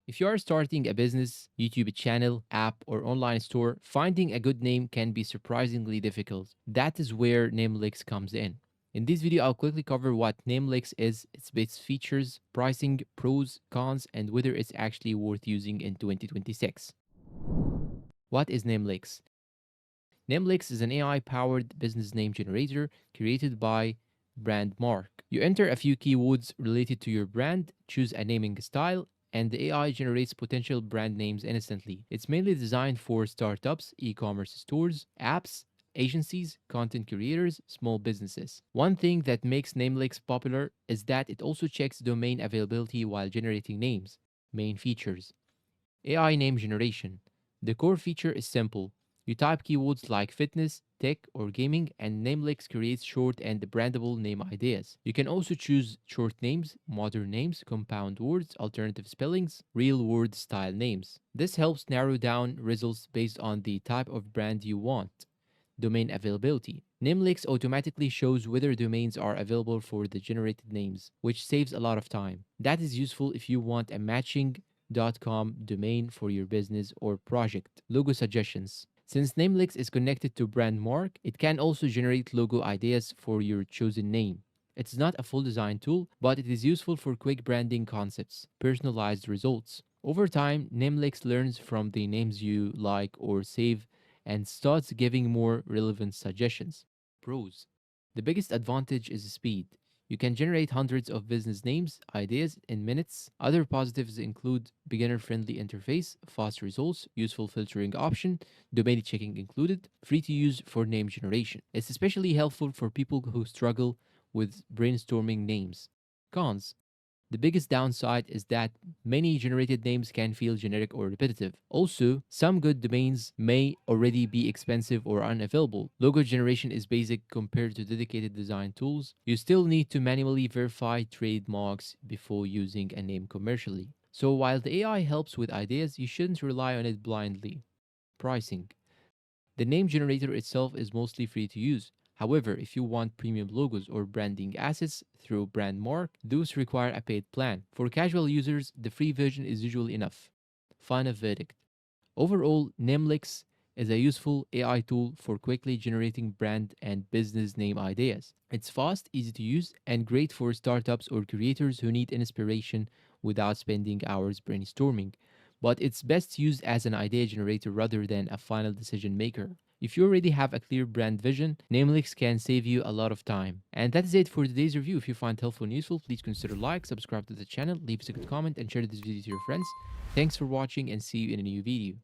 If you are starting a business, YouTube channel, app, or online store, finding a good name can be surprisingly difficult. That is where Namelix comes in. In this video, I'll quickly cover what Namelix is, its best features, pricing, pros, cons, and whether it's actually worth using in 2026. What is Namelix? Namelix is an AI-powered business name generator created by Brandmark. You enter a few keywords related to your brand, choose a naming style, and the AI generates potential brand names instantly. It's mainly designed for startups, e-commerce stores, apps, agencies, content creators, small businesses. One thing that makes Namelix popular is that it also checks domain availability while generating names. Main features: AI name generation. The core feature is simple. You type keywords like fitness, tech, or gaming, and Namelix creates short and brandable name ideas. You can also choose short names, modern names, compound words, alternative spellings, real word style names. This helps narrow down results based on the type of brand you want. Domain availability. Namelix automatically shows whether domains are available for the generated names, which saves a lot of time. That is useful if you want a matching .com domain for your business or project. Logo suggestions. Since Namelix is connected to Brandmark, it can also generate logo ideas for your chosen name. It's not a full design tool, but it is useful for quick branding concepts, personalized results. Over time, Namelix learns from the names you like or save and starts giving more relevant suggestions. Pros. The biggest advantage is speed. You can generate hundreds of business names, ideas in minutes. Other positives include beginner-friendly interface, fast results, useful filtering option, domain checking included, free to use for name generation. It's especially helpful for people who struggle with brainstorming names. Cons. The biggest downside is that many generated names can feel generic or repetitive. Also, some good domains may already be expensive or unavailable. Logo generation is basic compared to dedicated design tools. You still need to manually verify trademarks before using a name commercially. So while the AI helps with ideas, you shouldn't rely on it blindly. Pricing. The name generator itself is mostly free to use. However, if you want premium logos or branding assets through Brandmark, those require a paid plan. For casual users, the free version is usually enough. Final verdict. Overall, Namelix is a useful AI tool for quickly generating brand and business name ideas. It's fast, easy to use, and great for startups or creators who need inspiration without spending hours brainstorming. But it's best used as an idea generator rather than a final decision maker. If you already have a clear brand vision, Namelix can save you a lot of time. And that is it for today's review. If you find it helpful and useful, please consider like, subscribe to the channel, leave us a good comment, and share this video to your friends. Thanks for watching and see you in a new video.